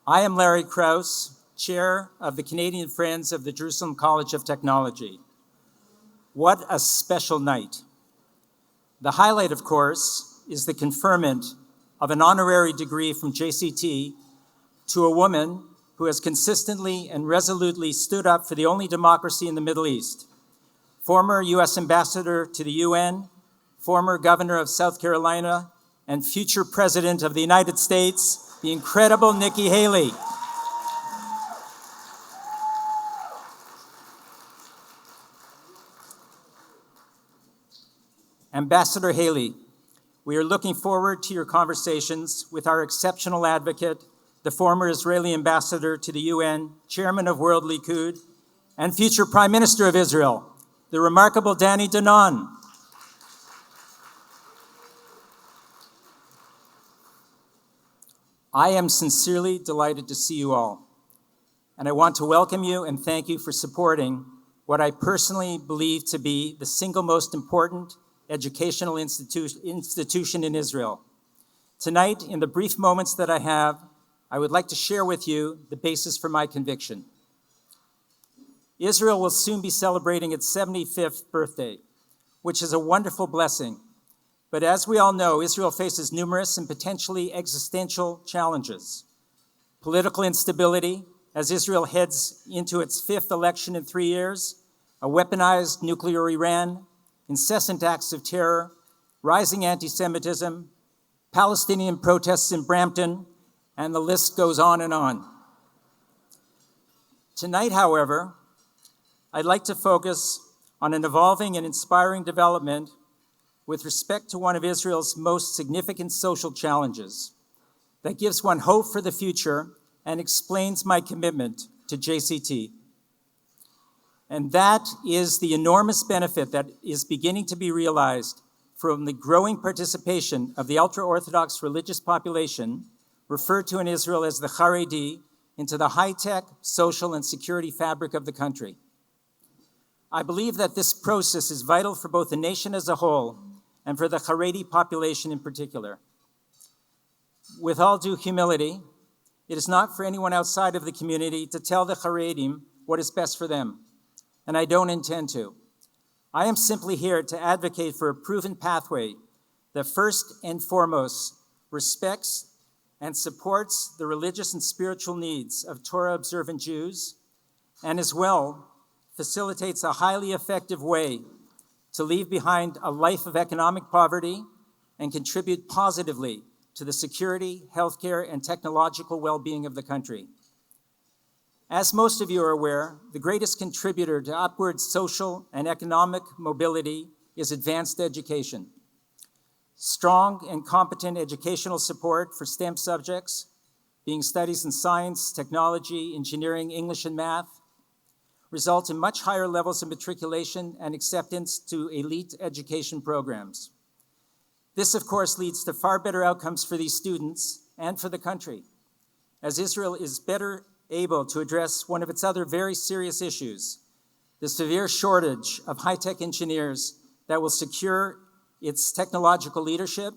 I am Larry Krauss, Chair of the Canadian Friends of the Jerusalem College of Technology. What a special night. The highlight, of course, is the conferment of an honorary degree from JCT to a woman who has consistently and resolutely stood up for the only democracy in the Middle East. Former U.S. Ambassador to the UN, former Governor of South Carolina, and future President of the United States, the incredible Nikki Haley. Ambassador Haley, we are looking forward to your conversations with our exceptional advocate, the former Israeli ambassador to the UN, chairman of World Likud, and future Prime Minister of Israel, the remarkable Danny Danon. I am sincerely delighted to see you all, and I want to welcome you and thank you for supporting what I personally believe to be the single most important educational institution in Israel. Tonight, in the brief moments that I have, I would like to share with you the basis for my conviction. Israel will soon be celebrating its 75th birthday, which is a wonderful blessing. But as we all know, Israel faces numerous and potentially existential challenges. Political instability, as Israel heads into its fifth election in 3 years, a weaponized nuclear Iran, incessant acts of terror, rising anti-Semitism, Palestinian protests in Brampton, and the list goes on and on. Tonight, however, I'd like to focus on an evolving and inspiring development with respect to one of Israel's most significant social challenges that gives one hope for the future and explains my commitment to JCT. And that is the enormous benefit that is beginning to be realized from the growing participation of the ultra-Orthodox religious population, referred to in Israel as the Haredi, into the high-tech, social, and security fabric of the country. I believe that this process is vital for both the nation as a whole and for the Haredi population in particular. With all due humility, it is not for anyone outside of the community to tell the Haredim what is best for them, and I don't intend to. I am simply here to advocate for a proven pathway that first and foremost respects and supports the religious and spiritual needs of Torah-observant Jews, and as well facilitates a highly effective way to leave behind a life of economic poverty and contribute positively to the security, healthcare, and technological well-being of the country. As most of you are aware, the greatest contributor to upward social and economic mobility is advanced education. Strong and competent educational support for STEM subjects, being studies in science, technology, engineering, English, and math, result in much higher levels of matriculation and acceptance to elite education programs. This, of course, leads to far better outcomes for these students and for the country, as Israel is better able to address one of its other very serious issues, the severe shortage of high-tech engineers that will secure its technological leadership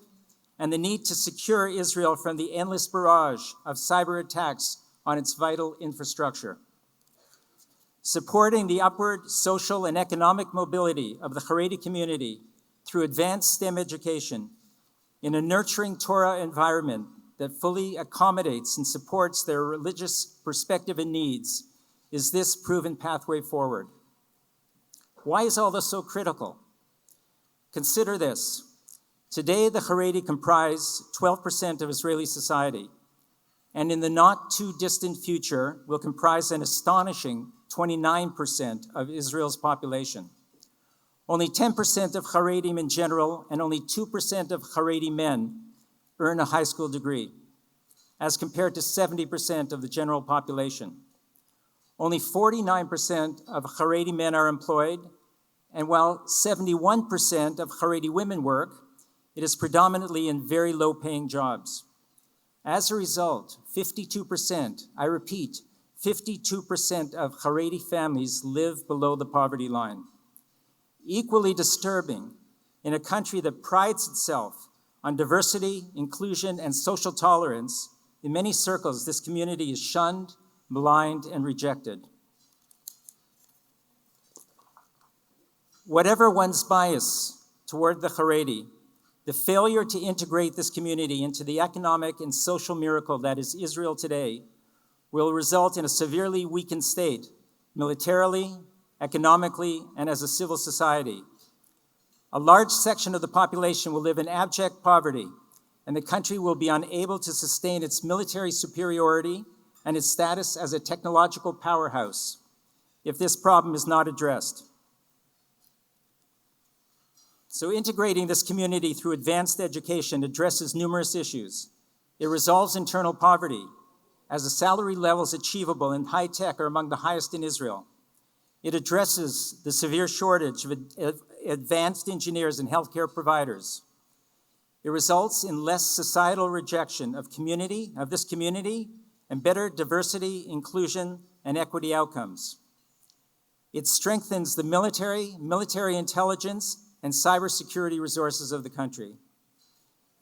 and the need to secure Israel from the endless barrage of cyber attacks on its vital infrastructure. Supporting the upward social and economic mobility of the Haredi community through advanced STEM education in a nurturing Torah environment that fully accommodates and supports their religious perspective and needs is this proven pathway forward. Why is all this so critical? Consider this. Today, the Haredi comprise 12% of Israeli society, and in the not too distant future will comprise an astonishing 29% of Israel's population. Only 10% of Haredim in general and only 2% of Haredi men earn a high school degree, as compared to 70% of the general population. Only 49% of Haredi men are employed, and while 71% of Haredi women work, it is predominantly in very low-paying jobs. As a result, 52%, I repeat, 52% of Haredi families live below the poverty line. Equally disturbing, in a country that prides itself on diversity, inclusion, and social tolerance, In many circles, this community is shunned, maligned, and rejected. Whatever one's bias toward the Haredi, the failure to integrate this community into the economic and social miracle that is Israel today will result in a severely weakened state, militarily, economically, and as a civil society. A large section of the population will live in abject poverty, and the country will be unable to sustain its military superiority and its status as a technological powerhouse if this problem is not addressed. So integrating this community through advanced education addresses numerous issues. It resolves internal poverty, as the salary levels achievable in high tech are among the highest in Israel. It addresses the severe shortage of advanced engineers and healthcare providers. It results in less societal rejection of this community and better diversity, inclusion, and equity outcomes. It strengthens the military intelligence, and cybersecurity resources of the country.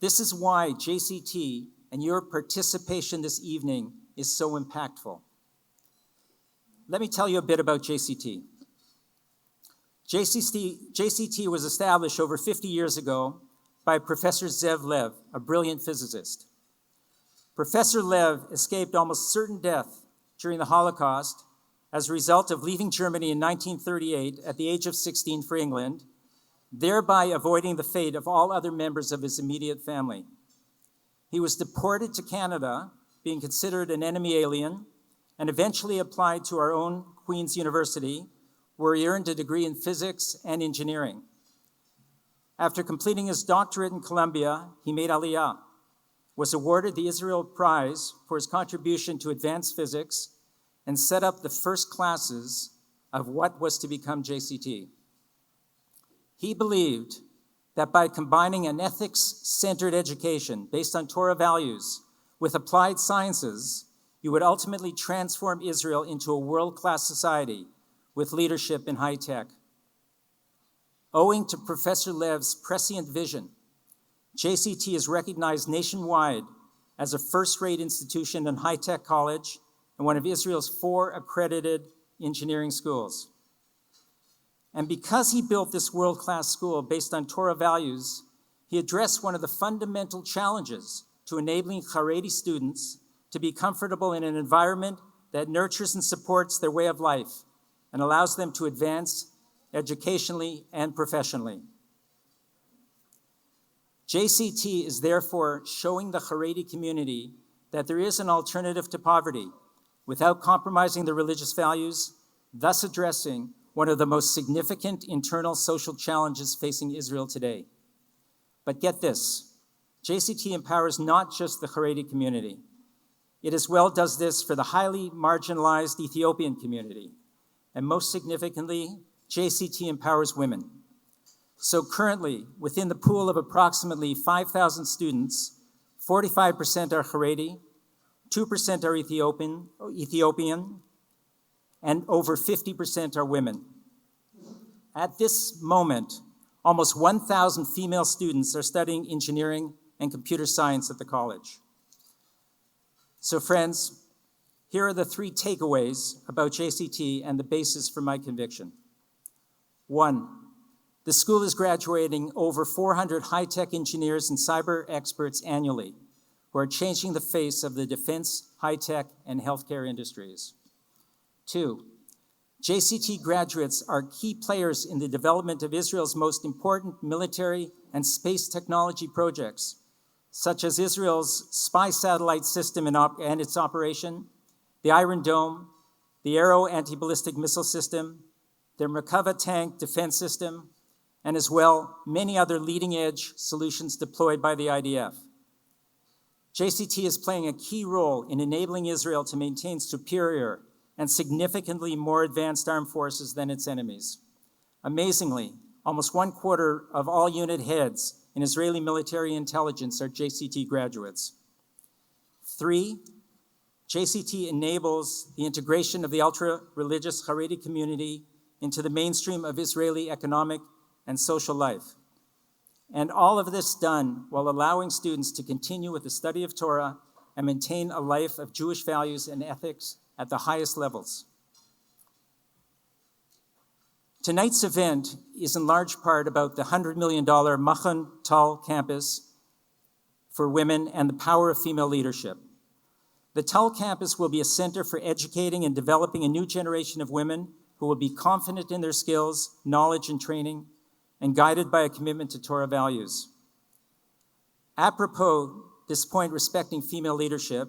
This is why JCT and your participation this evening is so impactful. Let me tell you a bit about JCT. JCT was established over 50 years ago by Professor Zev Lev, a brilliant physicist. Professor Lev escaped almost certain death during the Holocaust as a result of leaving Germany in 1938 at the age of 16 for England, thereby avoiding the fate of all other members of his immediate family. He was deported to Canada, being considered an enemy alien, and eventually applied to our own Queen's University, where he earned a degree in physics and engineering. After completing his doctorate in Columbia, he made Aliyah, was awarded the Israel Prize for his contribution to advanced physics, and set up the first classes of what was to become JCT. He believed that by combining an ethics-centered education based on Torah values with applied sciences, you would ultimately transform Israel into a world-class society with leadership in high tech. Owing to Professor Lev's prescient vision, JCT is recognized nationwide as a first-rate institution and high-tech college and one of Israel's 4 accredited engineering schools. And because he built this world-class school based on Torah values, he addressed one of the fundamental challenges to enabling Haredi students to be comfortable in an environment that nurtures and supports their way of life and allows them to advance educationally and professionally. JCT is therefore showing the Haredi community that there is an alternative to poverty without compromising the religious values, thus addressing one of the most significant internal social challenges facing Israel today. But get this, JCT empowers not just the Haredi community. It as well does this for the highly marginalized Ethiopian community. And most significantly, JCT empowers women. So currently, within the pool of approximately 5,000 students, 45% are Haredi, 2% are Ethiopian, and over 50% are women. At this moment, almost 1,000 female students are studying engineering and computer science at the college. So friends, here are the 3 takeaways about JCT and the basis for my conviction. 1, the school is graduating over 400 high-tech engineers and cyber experts annually who are changing the face of the defense, high-tech, and healthcare industries. 2, JCT graduates are key players in the development of Israel's most important military and space technology projects, such as Israel's spy satellite system and its operation, the Iron Dome, the Arrow anti-ballistic missile system, the Merkava tank defense system, and as well, many other leading-edge solutions deployed by the IDF. JCT is playing a key role in enabling Israel to maintain superior and significantly more advanced armed forces than its enemies. Amazingly, almost 1/4 of all unit heads in Israeli military intelligence are JCT graduates. 3, JCT enables the integration of the ultra-religious Haredi community into the mainstream of Israeli economic and social life. And all of this done while allowing students to continue with the study of Torah and maintain a life of Jewish values and ethics at the highest levels. Tonight's event is in large part about the $100 million Machon Tal campus for women and the power of female leadership. The Tal campus will be a center for educating and developing a new generation of women who will be confident in their skills, knowledge, and training, and guided by a commitment to Torah values. Apropos this point respecting female leadership,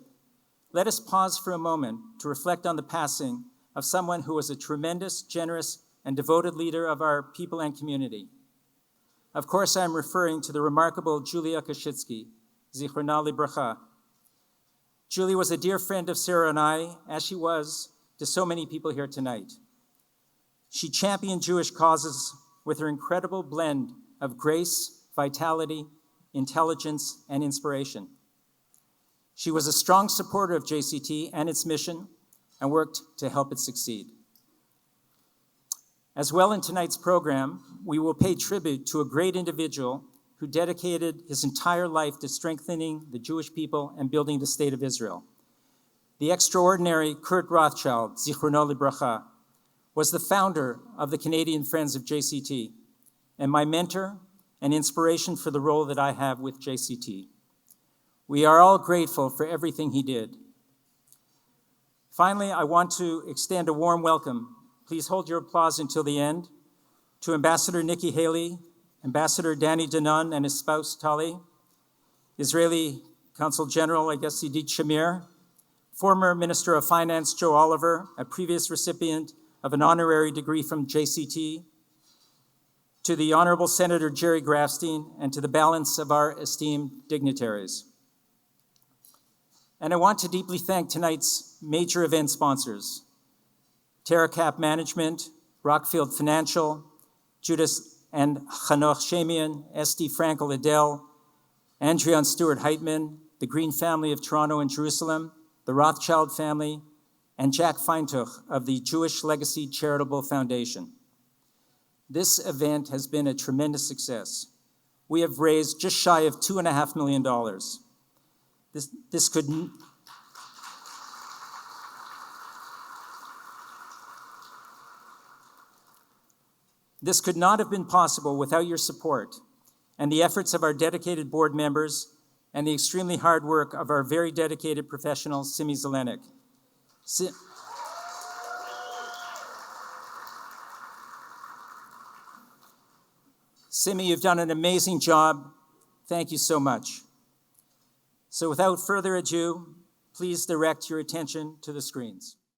let us pause for a moment to reflect on the passing of someone who was a tremendous, generous, and devoted leader of our people and community. Of course, I'm referring to the remarkable Julia Koshitsky, Zichrona Libracha. Julie was a dear friend of Sarah and I, as she was to so many people here tonight. She championed Jewish causes with her incredible blend of grace, vitality, intelligence, and inspiration. She was a strong supporter of JCT and its mission and worked to help it succeed. As well, in tonight's program, we will pay tribute to a great individual who dedicated his entire life to strengthening the Jewish people and building the State of Israel. The extraordinary Kurt Rothschild, Zichrono Libracha, was the founder of the Canadian Friends of JCT and my mentor and inspiration for the role that I have with JCT. We are all grateful for everything he did. Finally, I want to extend a warm welcome. Please hold your applause until the end to Ambassador Nikki Haley, Ambassador Danny Danon and his spouse Tali, Israeli Consul General, Idit Shamir, former Minister of Finance Joe Oliver, a previous recipient of an honorary degree from JCT, to the Honorable Senator Jerry Grafstein, and to the balance of our esteemed dignitaries. And I want to deeply thank tonight's major event sponsors, TerraCap Management, Rockfield Financial, Judas and Chanoch Shemian, S.D. Frankel Adele, Andrea and Stuart Heitman, the Green family of Toronto and Jerusalem, the Rothschild family, and Jack Feintuch of the Jewish Legacy Charitable Foundation. This event has been a tremendous success. We have raised just shy of $2.5 million. This could not have been possible without your support and the efforts of our dedicated board members and the extremely hard work of our very dedicated professional, Simi Zelenik. Simi, you've done an amazing job. Thank you so much. So without further ado, please direct your attention to the screens.